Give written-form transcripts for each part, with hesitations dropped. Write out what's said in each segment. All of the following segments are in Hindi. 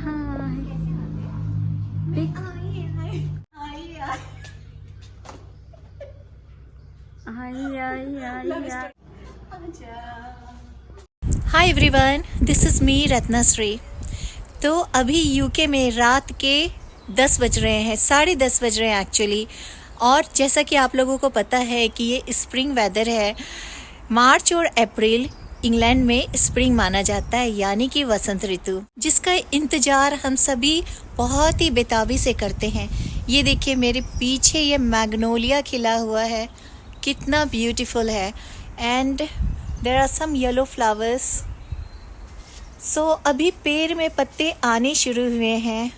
Hi big hi everyone, this is me Ratnashree. तो अभी यूके में रात के 10 बज रहे हैं, 10:30 बज रहे हैं एक्चुअली। और जैसा कि आप लोगों को पता है कि ये स्प्रिंग वेदर है। मार्च और अप्रैल इंग्लैंड में स्प्रिंग माना जाता है, यानी कि वसंत ऋतु, जिसका इंतज़ार हम सभी बहुत ही बेताबी से करते हैं। ये देखिए मेरे पीछे ये मैग्नोलिया खिला हुआ है, कितना ब्यूटीफुल है। And there are some yellow flowers. So अभी पेड़ में पत्ते आने शुरू हुए हैं।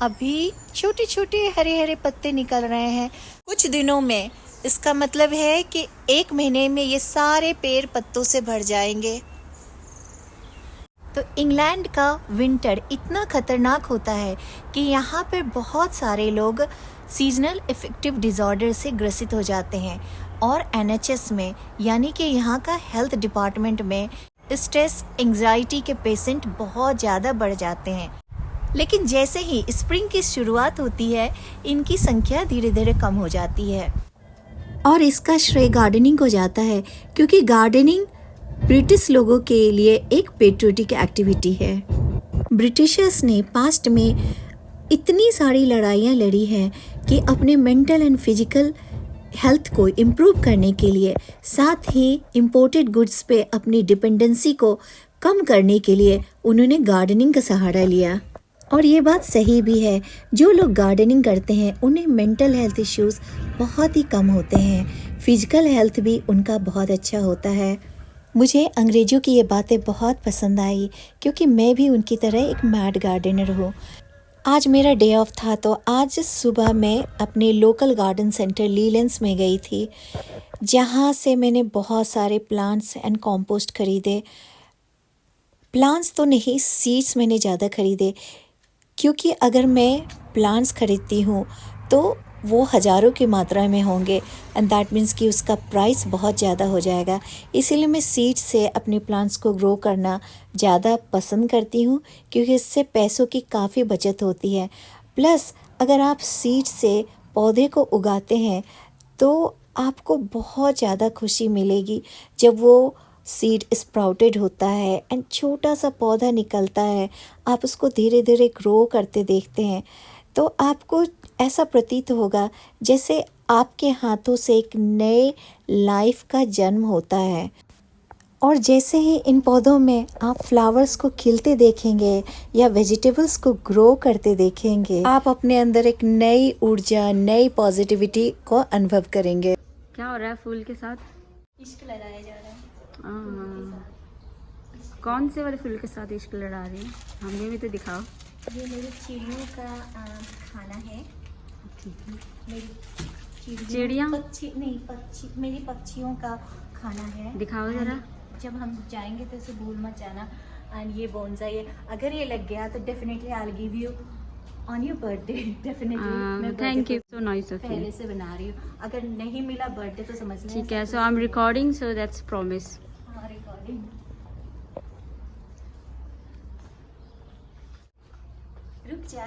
अभी छोटे छोटे हरे हरे पत्ते निकल रहे हैं। कुछ दिनों में, इसका मतलब है कि 1 महीने में ये सारे पेड़ पत्तों से भर जाएंगे। तो इंग्लैंड का विंटर इतना खतरनाक होता है कि यहाँ पर बहुत सारे लोग सीजनल इफेक्टिव डिसऑर्डर से ग्रसित हो जाते हैं। और NHS में, यानी कि यहाँ का हेल्थ डिपार्टमेंट में, स्ट्रेस एंजाइटी के पेशेंट बहुत ज़्यादा बढ़ जाते हैं। लेकिन जैसे ही स्प्रिंग की शुरुआत होती है, इनकी संख्या धीरे धीरे कम हो जाती है। और इसका श्रेय गार्डनिंग को जाता है, क्योंकि गार्डनिंग ब्रिटिश लोगों के लिए एक पेट्रियोटिक एक्टिविटी है। ब्रिटिशर्स ने पास्ट में इतनी सारी लड़ाइयाँ लड़ी हैं कि अपने मेंटल एंड फिजिकल हेल्थ को इम्प्रूव करने के लिए, साथ ही इम्पोर्टेड गुड्स पे अपनी डिपेंडेंसी को कम करने के लिए उन्होंने गार्डनिंग का सहारा लिया। और ये बात सही भी है, जो लोग गार्डनिंग करते हैं उन्हें मेंटल हेल्थ इश्यूज़ बहुत ही कम होते हैं, फिजिकल हेल्थ भी उनका बहुत अच्छा होता है। मुझे अंग्रेज़ों की ये बातें बहुत पसंद आई, क्योंकि मैं भी उनकी तरह एक मैड गार्डनर हूँ। आज मेरा डे ऑफ था, तो आज सुबह मैं अपने लोकल गार्डन सेंटर लीलेंस में गई थी, जहाँ से मैंने बहुत सारे प्लांट्स एंड कंपोस्ट खरीदे। प्लांट्स तो नहीं, सीड्स मैंने ज़्यादा खरीदे, क्योंकि अगर मैं प्लांट्स खरीदती हूँ तो वो हज़ारों की मात्रा में होंगे एंड दैट मीन्स कि उसका प्राइस बहुत ज़्यादा हो जाएगा। इसीलिए मैं सीड्स से अपने प्लांट्स को ग्रो करना ज़्यादा पसंद करती हूँ, क्योंकि इससे पैसों की काफ़ी बचत होती है। प्लस अगर आप सीड से पौधे को उगाते हैं तो आपको बहुत ज़्यादा खुशी मिलेगी जब वो सीड स्प्राउटेड होता है एंड छोटा सा पौधा निकलता है। आप उसको धीरे धीरे ग्रो करते देखते हैं तो आपको ऐसा प्रतीत होगा जैसे आपके हाथों से एक नए लाइफ का जन्म होता है। और जैसे ही इन पौधों में आप फ्लावर्स को खिलते देखेंगे या वेजिटेबल्स को ग्रो करते देखेंगे, आप अपने अंदर एक नई ऊर्जा, नई पॉजिटिविटी को अनुभव करेंगे। क्या हो रहा है फूल के साथ? इश्क लड़ाया जा रहा है। कौन से वाले फूल के साथ इश्क लड़ा रही है? हमें भी तो दिखाओ। ये मेरी चिड़ियों का खाना है। ठीक है। मेरी चिड़िया? पक्षी नहीं, मेरी पक्षियों का खाना है। दिखाओ जरा। जब हम जाएंगे तो इसे भूल मत जाना। एंड ये बोनसाई है, अगर ये लग गया तो definitely I will give you on your birthday. Definitely. Thank you, so nice of पहले यू। से बना रही हूँ, अगर नहीं मिला बर्थडे तो समझ लें। ठीक है, so I am recording, so that's promise. हाँ, रिकॉर्डिंग। रुक जा,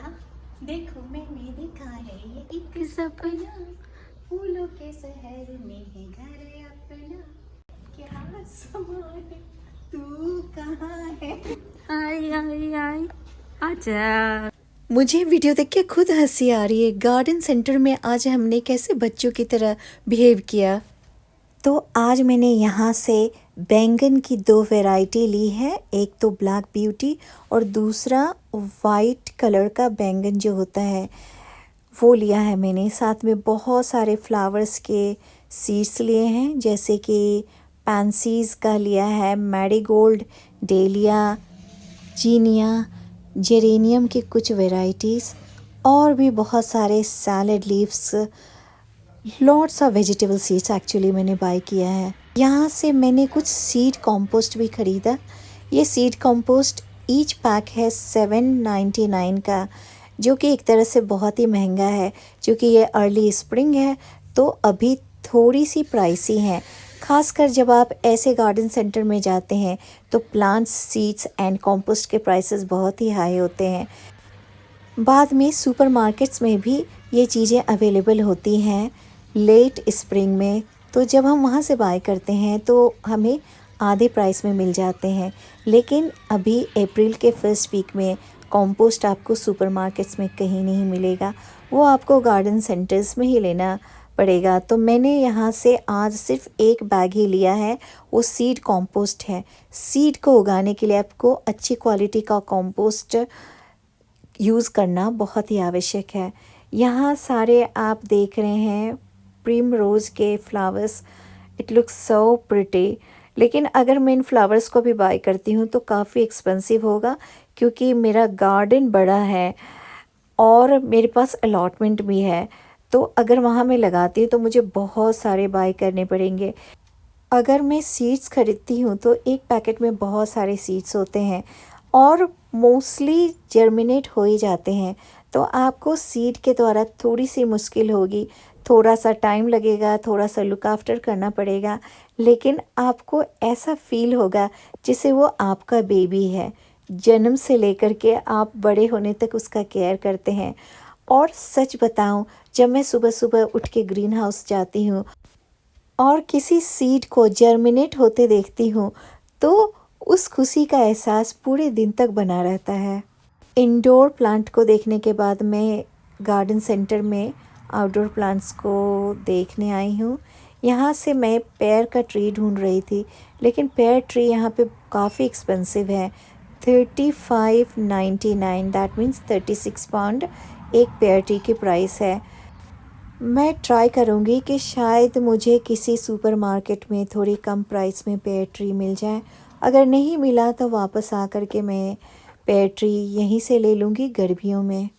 देखो मैंने देखा है ये एक सपना, फूलों के शहर में है घर अपना, क्या समा है, तू कहाँ है। आई आई आई, आजा। मुझे वीडियो देख के खुद हंसी आ रही है। गार्डन सेंटर में आज हमने कैसे बच्चों की तरह बिहेव किया। तो आज मैंने यहाँ से बैंगन की 2 वैरायटी ली है, एक तो ब्लैक ब्यूटी और दूसरा वाइट कलर का बैंगन जो होता है वो लिया है मैंने। साथ में बहुत सारे फ्लावर्स के सीड्स लिए हैं, जैसे कि पैंसीज़ का लिया है, मैरीगोल्ड, डेलिया, जीनिया, जेरेनियम की कुछ वैरायटीज़, और भी बहुत सारे salad leaves, lots of vegetable seeds actually मैंने बाय किया है। यहाँ से मैंने कुछ सीड कंपोस्ट भी ख़रीदा। ये सीड कंपोस्ट ईच पैक है 7.99 का, जो कि एक तरह से बहुत ही महंगा है, क्योंकि ये अर्ली स्प्रिंग है तो अभी थोड़ी सी प्राइसी है। खासकर जब आप ऐसे गार्डन सेंटर में जाते हैं तो प्लांट्स, सीड्स एंड कंपोस्ट के प्राइसेस बहुत ही हाई होते हैं। बाद में सुपरमार्केट्स में भी ये चीज़ें अवेलेबल होती हैं लेट स्प्रिंग में, तो जब हम वहाँ से बाय करते हैं तो हमें आधे प्राइस में मिल जाते हैं। लेकिन अभी अप्रैल के फर्स्ट वीक में कंपोस्ट आपको सुपरमार्केट्स में कहीं नहीं मिलेगा, वो आपको गार्डन सेंटर्स में ही लेना पड़ेगा। तो मैंने यहाँ से आज सिर्फ एक बैग ही लिया है, वो सीड कंपोस्ट है। सीड को उगाने के लिए आपको अच्छी क्वालिटी का कंपोस्ट यूज़ करना बहुत ही आवश्यक है। यहाँ सारे आप देख रहे हैं प्रिम रोज़ के flowers, it looks so pretty. लेकिन अगर मैं इन फ्लावर्स को भी बाय करती हूँ तो काफ़ी एक्सपेंसिव होगा, क्योंकि मेरा गार्डन बड़ा है और मेरे पास अलॉटमेंट भी है। तो अगर वहाँ मैं लगाती हूँ तो मुझे बहुत सारे बाय करने पड़ेंगे। अगर मैं सीड्स खरीदती हूँ तो एक पैकेट में बहुत सारे सीड्स होते हैं और मोस्टली जर्मिनेट हो ही जाते हैं। तो आपको सीड के द्वारा थोड़ी सी मुश्किल होगी, थोड़ा सा टाइम लगेगा, थोड़ा सा लुक आफ्टर करना पड़ेगा, लेकिन आपको ऐसा फील होगा जैसे वो आपका बेबी है। जन्म से लेकर के आप बड़े होने तक उसका केयर करते हैं। और सच बताऊं, जब मैं सुबह सुबह उठ के ग्रीन हाउस जाती हूँ और किसी सीड को जर्मिनेट होते देखती हूँ तो उस खुशी का एहसास पूरे दिन तक बना रहता है। इंडोर प्लांट को देखने के बाद मैं गार्डन सेंटर में आउटडोर प्लांट्स को देखने आई हूँ। यहाँ से मैं पेयर का ट्री ढूंढ रही थी, लेकिन पेयर ट्री यहाँ पे काफ़ी एक्सपेंसिव है। 35.99, दैट मीन्स 36 पाउंड एक पेयर ट्री की प्राइस है। मैं ट्राई करूँगी कि शायद मुझे किसी सुपरमार्केट में थोड़ी कम प्राइस में पेयर ट्री मिल जाए। अगर नहीं मिला तो वापस आकर के मैं पेयर ट्री यहीं से ले लूँगी गर्मियों में।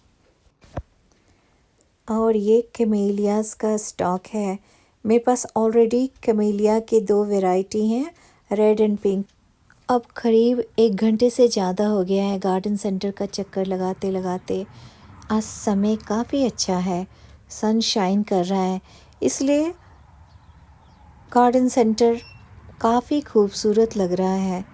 और ये कैमेलियाज़ का स्टॉक है। मेरे पास ऑलरेडी कैमेलिया के 2 वैरायटी हैं, रेड एंड पिंक। अब करीब 1 घंटे से ज़्यादा हो गया है गार्डन सेंटर का चक्कर लगाते लगाते। आज समय काफ़ी अच्छा है, सन शाइन कर रहा है, इसलिए गार्डन सेंटर काफ़ी खूबसूरत लग रहा है।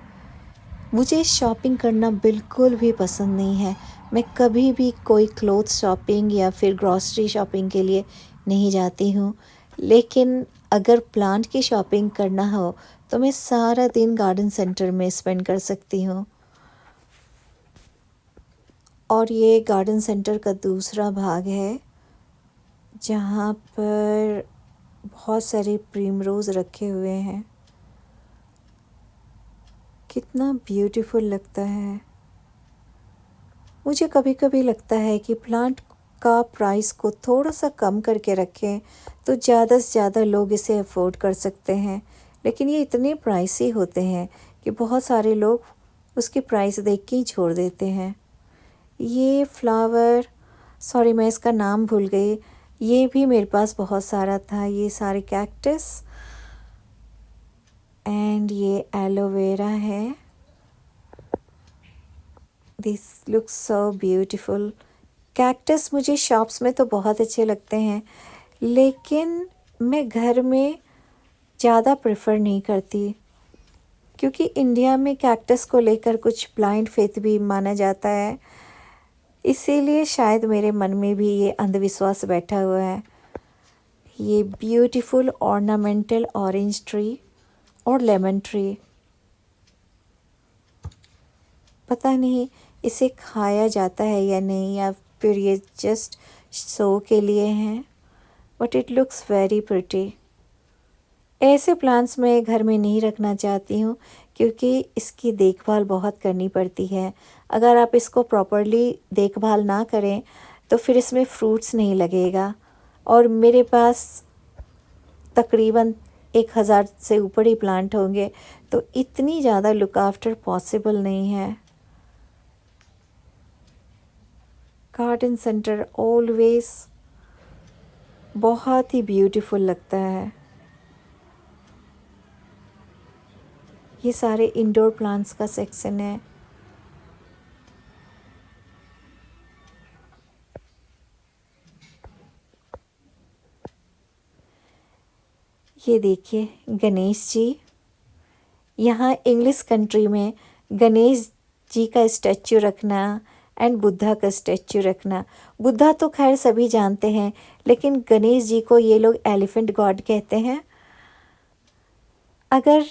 मुझे शॉपिंग करना बिल्कुल भी पसंद नहीं है। मैं कभी भी कोई क्लोथ शॉपिंग या फिर ग्रॉसरी शॉपिंग के लिए नहीं जाती हूँ, लेकिन अगर प्लांट की शॉपिंग करना हो तो मैं सारा दिन गार्डन सेंटर में स्पेंड कर सकती हूँ। और ये गार्डन सेंटर का दूसरा भाग है, जहाँ पर बहुत सारे प्रिमरोज़ रखे हुए हैं। कितना ब्यूटीफुल लगता है। मुझे कभी कभी लगता है कि प्लांट का प्राइस को थोड़ा सा कम करके रखें तो ज़्यादा से ज़्यादा लोग इसे अफोर्ड कर सकते हैं, लेकिन ये इतने प्राइसी होते हैं कि बहुत सारे लोग उसकी प्राइस देख के ही छोड़ देते हैं। ये फ्लावर, सॉरी मैं इसका नाम भूल गई, ये भी मेरे पास बहुत सारा था। ये सारे कैक्टस एंड ये एलोवेरा है। This looks so beautiful. Cactus मुझे शॉप्स में तो बहुत अच्छे लगते हैं, लेकिन मैं घर में ज़्यादा प्रेफर नहीं करती, क्योंकि इंडिया में कैक्टस को लेकर कुछ ब्लाइंड फेथ भी माना जाता है। इसीलिए शायद मेरे मन में भी ये अंधविश्वास बैठा हुआ है। ये ब्यूटीफुल ऑर्नामेंटल ऑरेंज ट्री और लेमन ट्री, पता नहीं इसे खाया जाता है या नहीं, या फिर ये जस्ट शो के लिए हैं, but it looks very pretty. ऐसे प्लांट्स मैं घर में नहीं रखना चाहती हूँ, क्योंकि इसकी देखभाल बहुत करनी पड़ती है। अगर आप इसको प्रॉपरली देखभाल ना करें तो फिर इसमें फ्रूट्स नहीं लगेगा। और मेरे पास तकरीबन 1000 से ऊपर ही प्लांट होंगे, तो इतनी ज़्यादा लुक आफ्टर पॉसिबल नहीं है। गार्डन सेंटर ऑलवेज बहुत ही ब्यूटीफुल लगता है। ये सारे इंडोर प्लांट्स का सेक्शन है। ये देखिए गणेश जी। यहाँ इंग्लिश कंट्री में गणेश जी का स्टैचू रखना एंड बुद्धा का स्टैचू रखना, बुद्धा तो खैर सभी जानते हैं, लेकिन गणेश जी को ये लोग एलिफेंट गॉड कहते हैं। अगर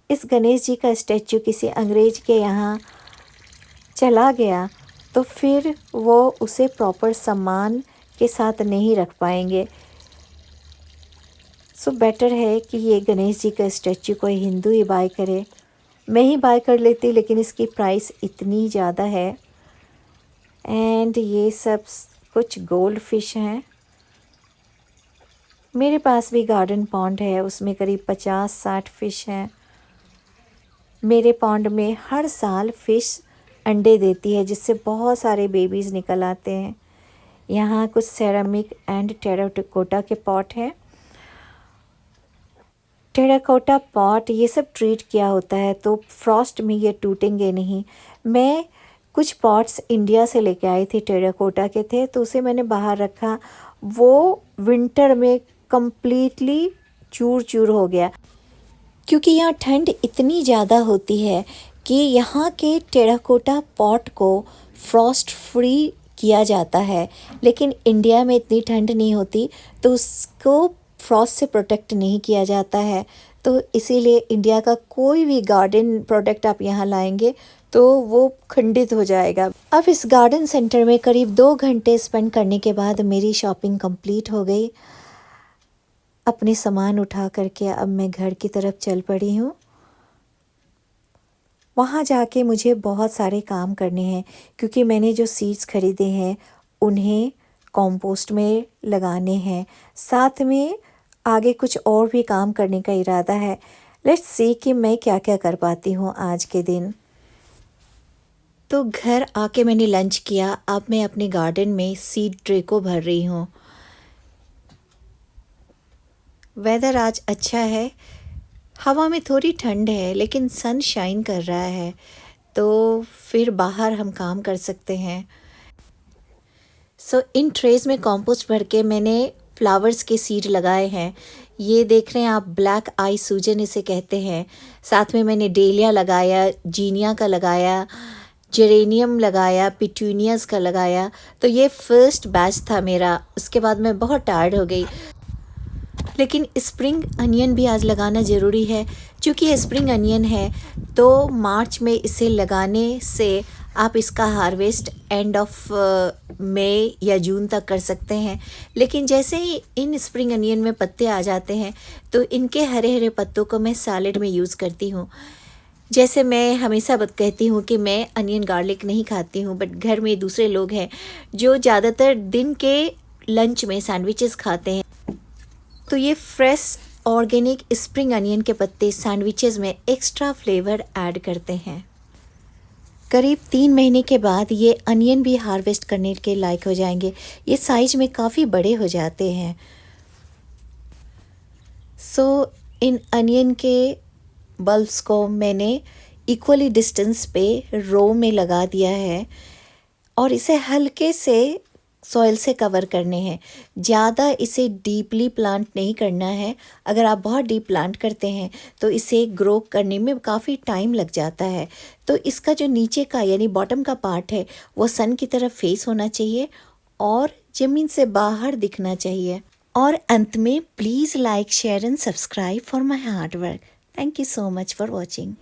इस गणेश जी का स्टैचू किसी अंग्रेज के यहाँ चला गया तो फिर वो उसे प्रॉपर सम्मान के साथ नहीं रख पाएंगे। सो बेटर है कि ये गणेश जी का स्टैचू कोई हिंदू ही बाय करे। मैं ही बाय कर लेती, लेकिन इसकी प्राइस इतनी ज़्यादा है। एंड ये सब कुछ गोल्ड फिश हैं। मेरे पास भी गार्डन पॉन्ड है, उसमें करीब 50-60 फ़िश हैं। मेरे पॉन्ड में हर साल फ़िश अंडे देती है, जिससे बहुत सारे बेबीज़ निकल आते हैं। यहाँ कुछ सेरामिक एंड टेराकोटा के पॉट हैं। टेराकोटा पॉट ये सब ट्रीट किया होता है, तो फ्रॉस्ट में ये टूटेंगे नहीं। मैं कुछ पॉट्स इंडिया से लेके आई थी, टेराकोटा के थे, तो उसे मैंने बाहर रखा। वो विंटर में कम्प्लीटली चूर चूर हो गया, क्योंकि यहाँ ठंड इतनी ज़्यादा होती है कि यहाँ के टेराकोटा पॉट को फ्रॉस्ट फ्री किया जाता है। लेकिन इंडिया में इतनी ठंड नहीं होती, तो उसको फ्रॉस्ट से प्रोटेक्ट नहीं किया जाता है। तो इसीलिए इंडिया का कोई भी गार्डन प्रोडक्ट आप यहाँ लाएंगे तो वो खंडित हो जाएगा। अब इस गार्डन सेंटर में करीब 2 घंटे स्पेंड करने के बाद मेरी शॉपिंग कंप्लीट हो गई। अपने सामान उठा करके अब मैं घर की तरफ चल पड़ी हूँ। वहाँ जाके मुझे बहुत सारे काम करने हैं, क्योंकि मैंने जो सीड्स खरीदे हैं उन्हें कंपोस्ट में लगाने हैं। साथ में आगे कुछ और भी काम करने का इरादा है। लेट्स सी कि मैं क्या क्या कर पाती हूँ आज के दिन। तो घर आके मैंने लंच किया। अब मैं अपने गार्डन में सीड ट्रे को भर रही हूँ। वेदर आज अच्छा है, हवा में थोड़ी ठंड है, लेकिन सन शाइन कर रहा है, तो फिर बाहर हम काम कर सकते हैं। सो इन ट्रेज में कंपोस्ट भर के मैंने फ्लावर्स के सीड लगाए हैं। ये देख रहे हैं आप, ब्लैक आई सूजन इसे कहते हैं। साथ में मैंने डेलिया लगाया, जीनिया का लगाया, जेरेनियम लगाया, पिटूनियाज का लगाया। तो ये फर्स्ट बैच था मेरा। उसके बाद मैं बहुत टायर्ड हो गई, लेकिन स्प्रिंग अनियन भी आज लगाना ज़रूरी है। क्योंकि ये स्प्रिंग अनियन है, तो मार्च में इसे लगाने से आप इसका हार्वेस्ट एंड ऑफ मई या जून तक कर सकते हैं। लेकिन जैसे ही इन स्प्रिंग अनियन में पत्ते आ जाते हैं, तो इनके हरे हरे पत्तों को मैं सैलेड में यूज़ करती हूँ। जैसे मैं हमेशा कहती हूँ कि मैं अनियन गार्लिक नहीं खाती हूँ, बट घर में दूसरे लोग हैं जो ज़्यादातर दिन के लंच में सैंडविचेस खाते हैं। तो ये फ्रेश ऑर्गेनिक स्प्रिंग अनियन के पत्ते सैंडविचेस में एक्स्ट्रा फ्लेवर ऐड करते हैं। करीब 3 महीने के बाद ये अनियन भी हार्वेस्ट करने के लायक हो जाएंगे। ये साइज में काफ़ी बड़े हो जाते हैं। सो इन अनियन के बल्ब्स को मैंने इक्वली डिस्टेंस पे रो में लगा दिया है, और इसे हल्के से सॉइल से कवर करने हैं। ज़्यादा इसे डीपली प्लांट नहीं करना है। अगर आप बहुत डीप प्लांट करते हैं तो इसे ग्रो करने में काफ़ी टाइम लग जाता है। तो इसका जो नीचे का यानी बॉटम का पार्ट है वो सन की तरफ फेस होना चाहिए और ज़मीन से बाहर दिखना चाहिए। और अंत में please like, share and subscribe for my hard work. Thank you so much for watching.